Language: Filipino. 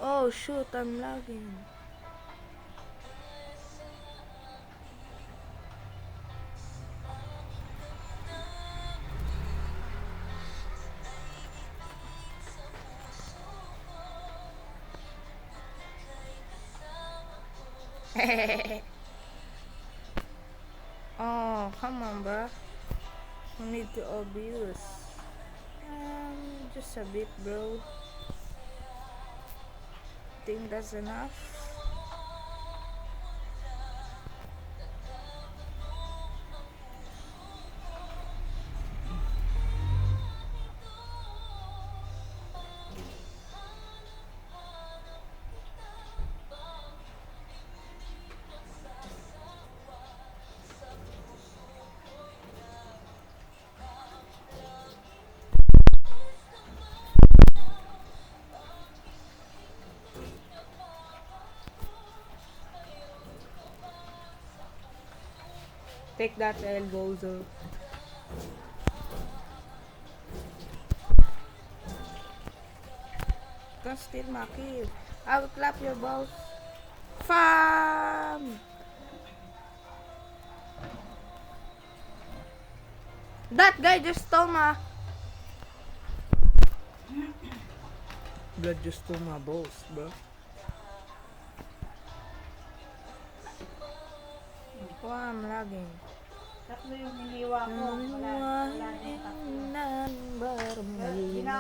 Oh shoot, I'm lagging. Oh, come on, bro. No need to abuse. Just a bit, bro. Think that's enough? Take that elbozo. Don't steal my kill. I will clap your balls. Fam! That guy just stole my... Blood just stole my balls, bro. Oh, I'm lagging. Tatlo yung iniwa ko. Wala na yung tatlo.